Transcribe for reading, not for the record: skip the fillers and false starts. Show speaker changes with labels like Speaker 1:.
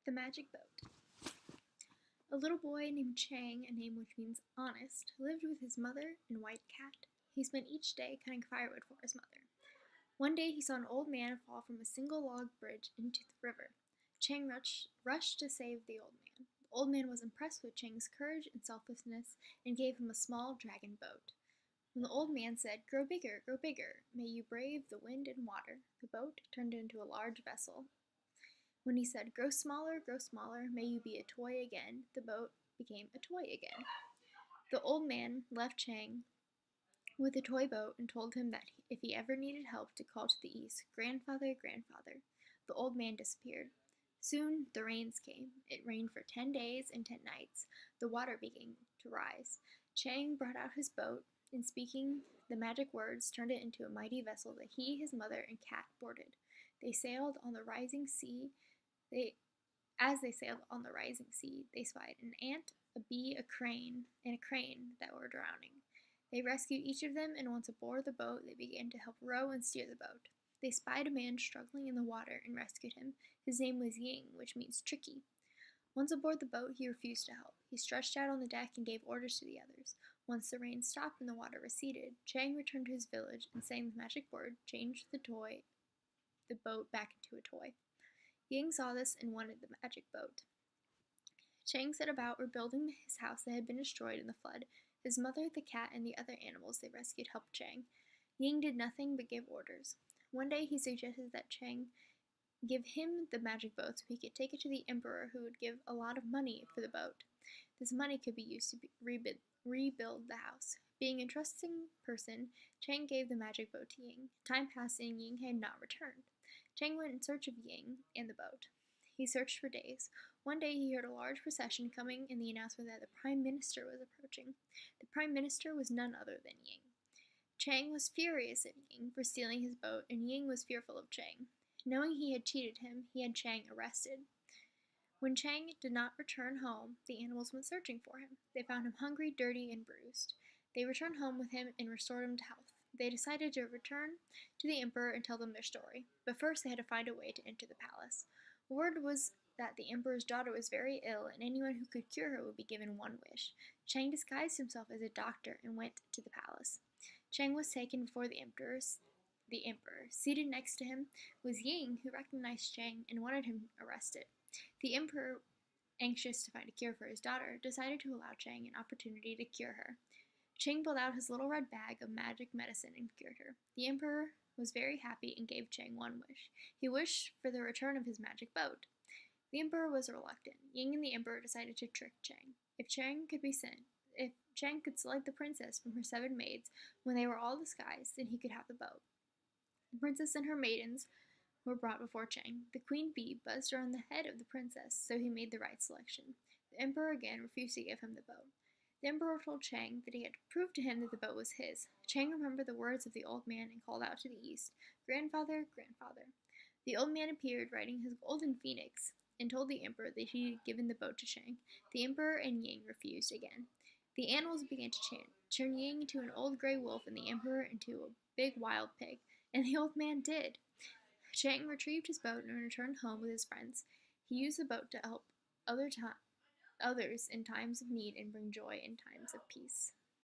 Speaker 1: The Magic Boat. A little boy named Chang, a name which means honest, lived with his mother and white cat. He spent each day cutting firewood for his mother. One day he saw an old man fall from a single log bridge into the river. Chang rushed to save the old man. The old man was impressed with Chang's courage and selflessness and gave him a small dragon boat. When the old man said, grow bigger, may you brave the wind and water," the boat turned into a large vessel. When he said, grow smaller, may you be a toy again," the boat became a toy again. The old man left Chang with a toy boat and told him that if he ever needed help to call to the east, grandfather, grandfather. The old man disappeared. Soon the rains came. It rained for 10 days and 10 nights. The water began to rise. Chang brought out his boat and, speaking the magic words, turned it into a mighty vessel that he, his mother, and cat boarded. They sailed on the rising sea. As they sailed on the rising sea, they spied an ant, a bee, a crane that were drowning. They rescued each of them, and once aboard the boat, they began to help row and steer the boat. They spied a man struggling in the water and rescued him. His name was Ying, which means tricky. Once aboard the boat, he refused to help. He stretched out on the deck and gave orders to the others. Once the rain stopped and the water receded, Chang returned to his village and, saying the magic word, changed the boat back into a toy. Ying saw this and wanted the magic boat. Chang set about rebuilding his house that had been destroyed in the flood. His mother, the cat, and the other animals they rescued helped Chang. Ying did nothing but give orders. One day he suggested that Chang give him the magic boat so he could take it to the emperor, who would give a lot of money for the boat. This money could be used to rebuild the house. Being a trusting person, Chang gave the magic boat to Ying. Time passed and Ying had not returned. Chang went in search of Ying and the boat. He searched for days. One day he heard a large procession coming and the announcement that the Prime Minister was approaching. The Prime Minister was none other than Ying. Chang was furious at Ying for stealing his boat, and Ying was fearful of Chang. Knowing he had cheated him, he had Chang arrested. When Chang did not return home, the animals went searching for him. They found him hungry, dirty, and bruised. They returned home with him and restored him to health. They decided to return to the emperor and tell them their story, but first they had to find a way to enter the palace. Word was that the emperor's daughter was very ill, and anyone who could cure her would be given one wish. Chang disguised himself as a doctor and went to the palace. Chang was taken before the emperor. Seated next to him was Ying, who recognized Chang and wanted him arrested. The emperor, anxious to find a cure for his daughter, decided to allow Chang an opportunity to cure her. Chang pulled out his little red bag of magic medicine and cured her. The emperor was very happy and gave Chang one wish. He wished for the return of his magic boat. The emperor was reluctant. Ying and the emperor decided to trick Chang. If Chang could select the princess from her 7 maids when they were all disguised, then he could have the boat. The princess and her maidens were brought before Chang. The queen bee buzzed around the head of the princess, so he made the right selection. The emperor again refused to give him the boat. The emperor told Chang that he had to prove to him that the boat was his. Chang remembered the words of the old man and called out to the east, grandfather, grandfather. The old man appeared riding his golden phoenix and told the emperor that he had given the boat to Chang. The emperor and Ying refused again. The animals began to chant, turn Ying into an old gray wolf and the emperor into a big wild pig, and the old man did. Chang retrieved his boat and returned home with his friends. He used the boat to help others in times of need and bring joy in times of peace.